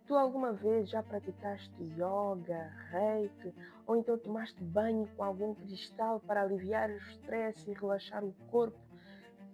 Tu alguma vez já praticaste yoga, reiki, ou então tomaste banho com algum cristal para aliviar o estresse e relaxar o corpo?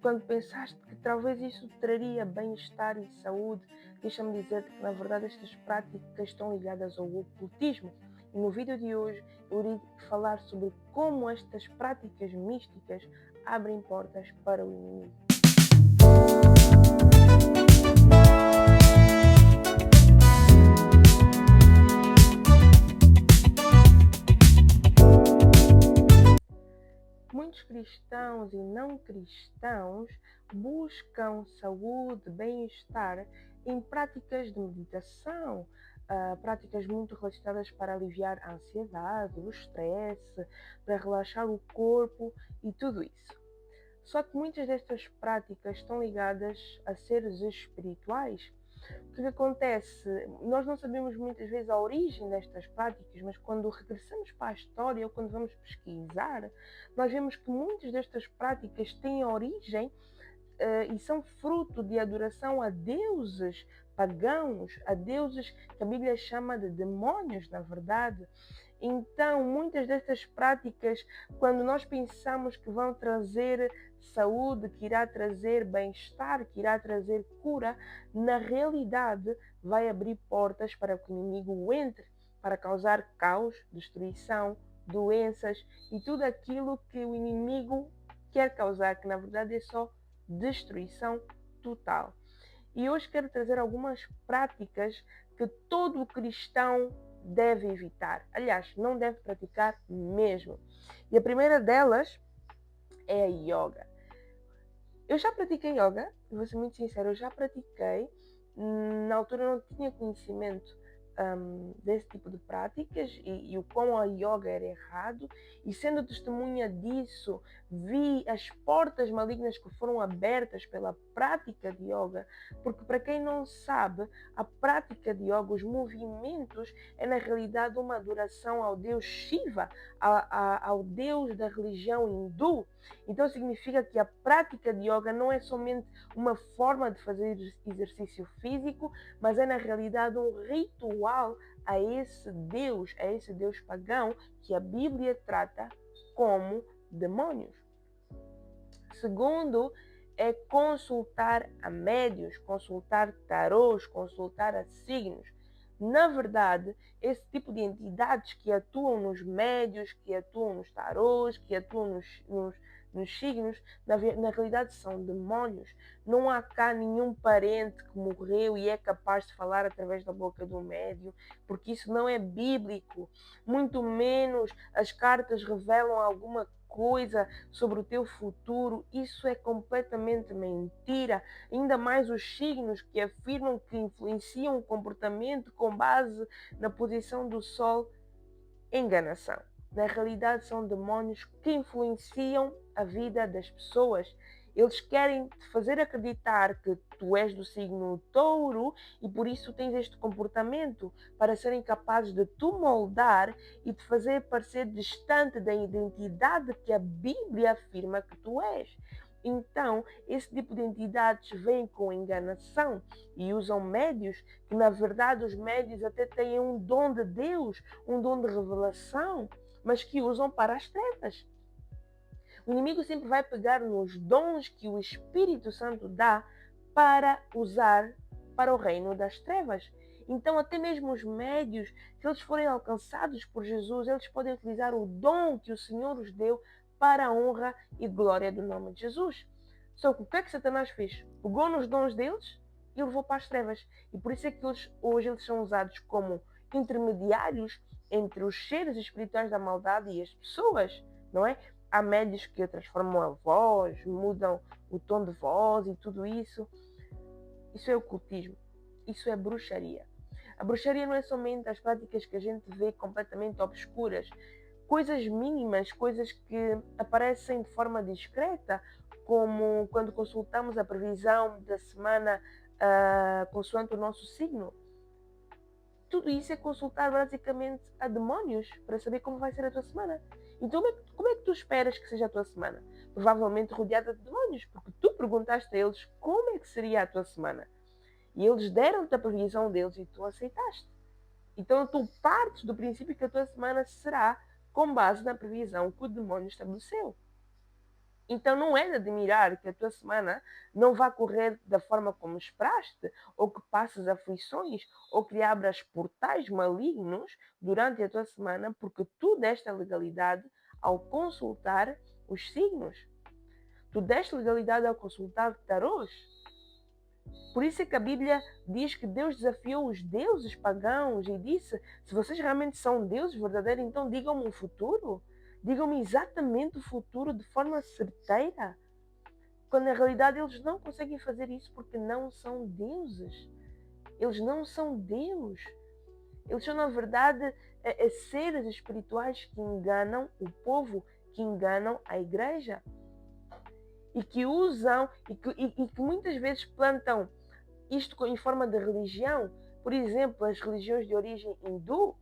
Quando pensaste que talvez isso traria bem-estar e saúde, deixa-me dizer-te que na verdade estas práticas estão ligadas ao ocultismo. E no vídeo de hoje eu irei falar sobre como estas práticas místicas abrem portas para o inimigo. Muitos cristãos e não cristãos buscam saúde, bem-estar em práticas de meditação, práticas muito relacionadas para aliviar a ansiedade, o estresse, para relaxar o corpo e tudo isso. Só que muitas destas práticas estão ligadas a seres espirituais. O que acontece? Nós não sabemos muitas vezes a origem destas práticas, mas quando regressamos para a história ou quando vamos pesquisar, nós vemos que muitas destas práticas têm origem e são fruto de adoração a deuses pagãos, a deuses que a Bíblia chama de demônios, na verdade. Então, muitas destas práticas, quando nós pensamos que vão trazer saúde, que irá trazer bem-estar, que irá trazer cura, na realidade vai abrir portas para que o inimigo entre, para causar caos, destruição, doenças e tudo aquilo que o inimigo quer causar, que na verdade é só destruição total. E hoje quero trazer algumas práticas que todo cristão deve evitar. Aliás, não deve praticar mesmo. E a primeira delas é a yoga. Eu já pratiquei yoga, vou ser muito sincera, eu já pratiquei. Na altura eu não tinha conhecimento desse tipo de práticas e o quão a yoga era errado, e sendo testemunha disso, vi as portas malignas que foram abertas pela prática de yoga, porque para quem não sabe, a prática de yoga, os movimentos, é na realidade uma adoração ao deus Shiva, ao deus da religião hindu. Então significa que a prática de yoga não é somente uma forma de fazer exercício físico, mas é na realidade um ritual a esse Deus pagão que a Bíblia trata como demônios. Segundo, é consultar a médiuns, consultar tarôs, consultar a signos. Na verdade, esse tipo de entidades que atuam nos médiuns, que atuam nos tarôs, que atuam nos signos, na realidade são demônios. Não há cá nenhum parente que morreu e é capaz de falar através da boca do médium, porque isso não é bíblico. Muito menos as cartas revelam alguma coisa sobre o teu futuro. Isso é completamente mentira. Ainda mais os signos que afirmam que influenciam o comportamento com base na posição do sol, enganação. Na realidade são demônios que influenciam a vida das pessoas. Eles querem te fazer acreditar que tu és do signo touro e por isso tens este comportamento, para serem capazes de te moldar e te fazer parecer distante da identidade que a Bíblia afirma que tu és. Então, esse tipo de entidades vêm com enganação e usam médios, que na verdade os médios até têm um dom de Deus, um dom de revelação, mas que usam para as trevas. O inimigo sempre vai pegar nos dons que o Espírito Santo dá para usar para o reino das trevas. Então, até mesmo os médios, se eles forem alcançados por Jesus, eles podem utilizar o dom que o Senhor os deu para a honra e glória do nome de Jesus. Só que o que é que Satanás fez? Pegou nos dons deles e levou para as trevas. E por isso é que hoje eles são usados como intermediários entre os seres espirituais da maldade e as pessoas, não é? Há médios que transformam a voz, mudam o tom de voz e tudo isso. Isso é ocultismo. Isso é bruxaria. A bruxaria não é somente as práticas que a gente vê completamente obscuras. Coisas mínimas, coisas que aparecem de forma discreta, como quando consultamos a previsão da semana consoante o nosso signo. Tudo isso é consultar basicamente a demónios para saber como vai ser a tua semana. Então, como é que tu esperas que seja a tua semana? Provavelmente rodeada de demónios, porque tu perguntaste a eles como é que seria a tua semana. E eles deram-te a previsão deles e tu aceitaste. Então tu partes do princípio que a tua semana será com base na previsão que o demônio estabeleceu. Então não é de admirar que a tua semana não vá correr da forma como esperaste, ou que passes aflições, ou que abras portais malignos durante a tua semana, porque tu deste a legalidade ao consultar os signos. Tu deste legalidade ao consultar tarôs. Por isso é que a Bíblia diz que Deus desafiou os deuses pagãos e disse: se vocês realmente são deuses verdadeiros, então digam-me o futuro. Digam-me exatamente o futuro de forma certeira. Quando na realidade eles não conseguem fazer isso porque não são deuses. Eles não são Deus. Eles são, na verdade, seres espirituais que enganam o povo, que enganam a igreja. E que usam, e que muitas vezes plantam isto em forma de religião. Por exemplo, as religiões de origem hindu,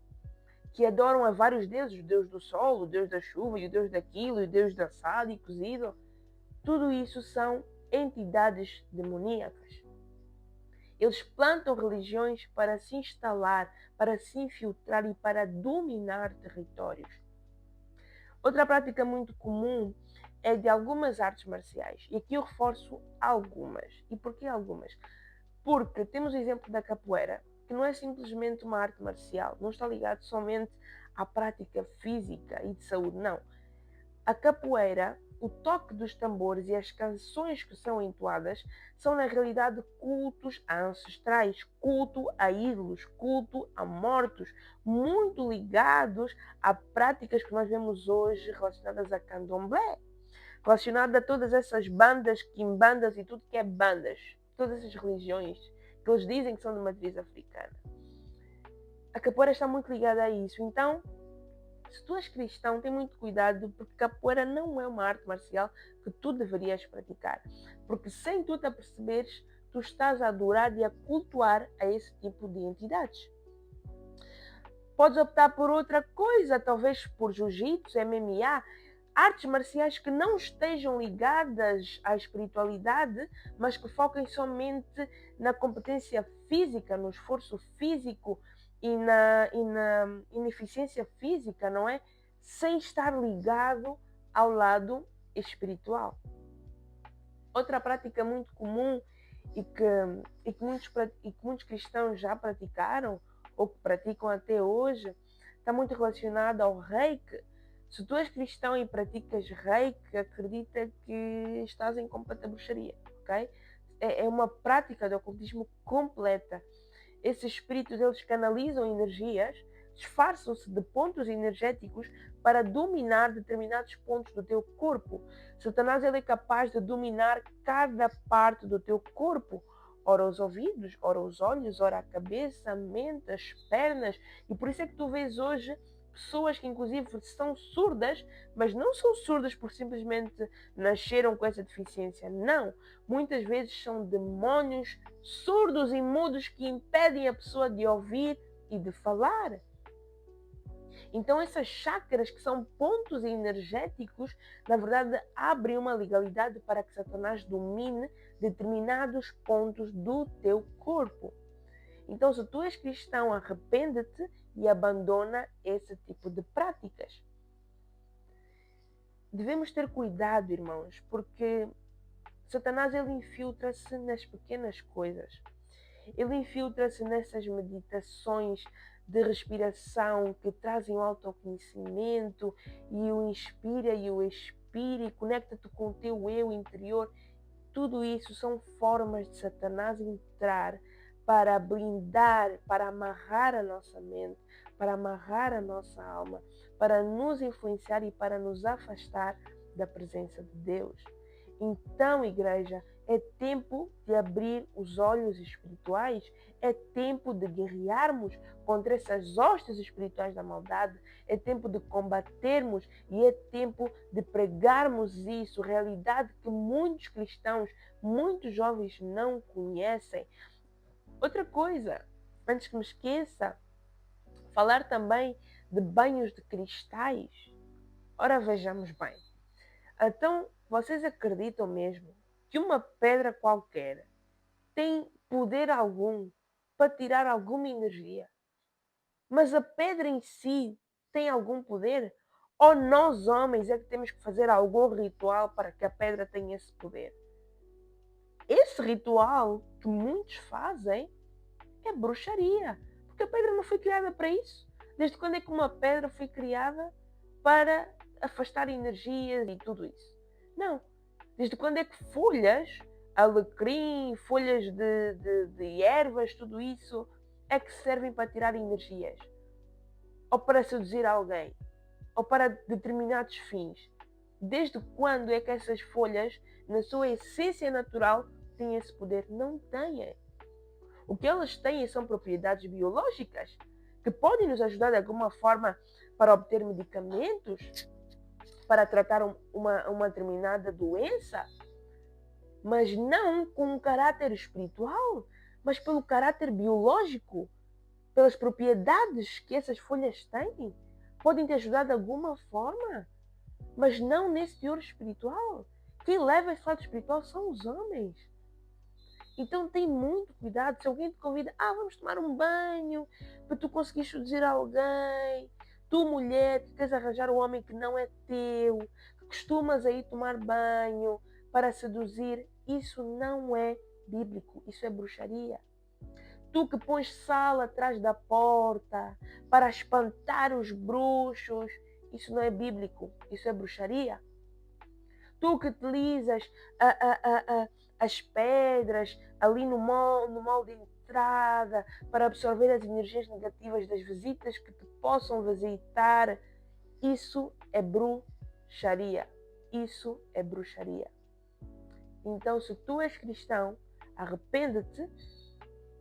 que adoram a vários deuses, o deus do sol, o deus da chuva, e o deus daquilo, e o deus da assado e cozido. Tudo isso são entidades demoníacas. Eles plantam religiões para se instalar, para se infiltrar e para dominar territórios. Outra prática muito comum é de algumas artes marciais. E aqui eu reforço algumas. E por que algumas? Porque temos o exemplo da capoeira, que não é simplesmente uma arte marcial, não está ligado somente à prática física e de saúde, não. A capoeira, o toque dos tambores e as canções que são entoadas são na realidade cultos a ancestrais, culto a ídolos, culto a mortos, muito ligados a práticas que nós vemos hoje relacionadas a candomblé, relacionadas a todas essas bandas, quimbandas e tudo que é bandas, todas essas religiões que eles dizem que são de matriz africana. A capoeira está muito ligada a isso. Então, se tu és cristão, tem muito cuidado, porque capoeira não é uma arte marcial que tu deverias praticar. Porque sem tu te aperceberes, tu estás a adorar e a cultuar a esse tipo de entidades. Podes optar por outra coisa, talvez por jiu-jitsu, MMA, artes marciais que não estejam ligadas à espiritualidade, mas que foquem somente na competência física, no esforço físico e na ineficiência física, não é? Sem estar ligado ao lado espiritual. Outra prática muito comum e que muitos cristãos já praticaram, ou que praticam até hoje, está muito relacionada ao reiki. Se tu és cristão e praticas reiki, acredita que estás em completa bruxaria, ok? É uma prática de ocultismo completa. Esses espíritos, eles canalizam energias, disfarçam-se de pontos energéticos para dominar determinados pontos do teu corpo. Satanás, ele é capaz de dominar cada parte do teu corpo. Ora os ouvidos, ora os olhos, ora a cabeça, a mente, as pernas. E por isso é que tu vês hoje pessoas que inclusive são surdas, mas não são surdas por simplesmente nasceram com essa deficiência. Não. Muitas vezes são demônios surdos e mudos que impedem a pessoa de ouvir e de falar. Então essas chakras, que são pontos energéticos, na verdade abrem uma legalidade para que Satanás domine determinados pontos do teu corpo. Então, se tu és cristão, arrepende-te e abandona esse tipo de práticas. Devemos ter cuidado, irmãos, porque Satanás, ele infiltra-se nas pequenas coisas. Ele infiltra-se nessas meditações de respiração que trazem o autoconhecimento e o inspira e o expira e conecta-te com o teu eu interior. Tudo isso são formas de Satanás entrar para blindar, para amarrar a nossa mente, para amarrar a nossa alma, para nos influenciar e para nos afastar da presença de Deus. Então, igreja, é tempo de abrir os olhos espirituais, é tempo de guerrearmos contra essas hostes espirituais da maldade, é tempo de combatermos e é tempo de pregarmos isso, realidade que muitos cristãos, muitos jovens não conhecem. Outra coisa, antes que me esqueça, falar também de banhos de cristais. Ora, vejamos bem. Então, vocês acreditam mesmo que uma pedra qualquer tem poder algum para tirar alguma energia. Mas a pedra em si tem algum poder? Ou nós, homens, é que temos que fazer algum ritual para que a pedra tenha esse poder? Esse ritual que muitos fazem é bruxaria. Porque a pedra não foi criada para isso. Desde quando é que uma pedra foi criada para afastar energias e tudo isso? Não. Desde quando é que folhas, alecrim, folhas de ervas, tudo isso é que servem para tirar energias? Ou para seduzir alguém? Ou para determinados fins? Desde quando é que essas folhas, na sua essência natural, têm esse poder? Não têm. O que elas têm são propriedades biológicas que podem nos ajudar de alguma forma para obter medicamentos, para tratar uma determinada doença, mas não com um caráter espiritual, mas pelo caráter biológico, pelas propriedades que essas folhas têm. Podem te ajudar de alguma forma, mas não nesse teor espiritual. Quem leva esse lado espiritual são os homens. Então tem muito cuidado. Se alguém te convida, vamos tomar um banho, para tu conseguires seduzir alguém. Tu, mulher, que queres arranjar um homem que não é teu, que costumas aí tomar banho para seduzir, isso não é bíblico, isso é bruxaria. Tu que pões sal atrás da porta para espantar os bruxos, isso não é bíblico, isso é bruxaria. Tu que utilizas as pedras ali no mall de entrada para absorver as energias negativas das visitas que te possam visitar, isso é bruxaria. Isso é bruxaria. Então, se tu és cristão, arrepende-te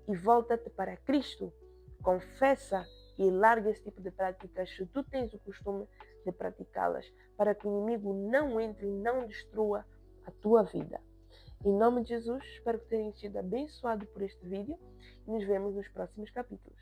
e volta-te para Cristo. Confessa e larga esse tipo de práticas se tu tens o costume de praticá-las, para que o inimigo não entre e não destrua a tua vida. Em nome de Jesus, espero que tenham sido abençoados por este vídeo e nos vemos nos próximos capítulos.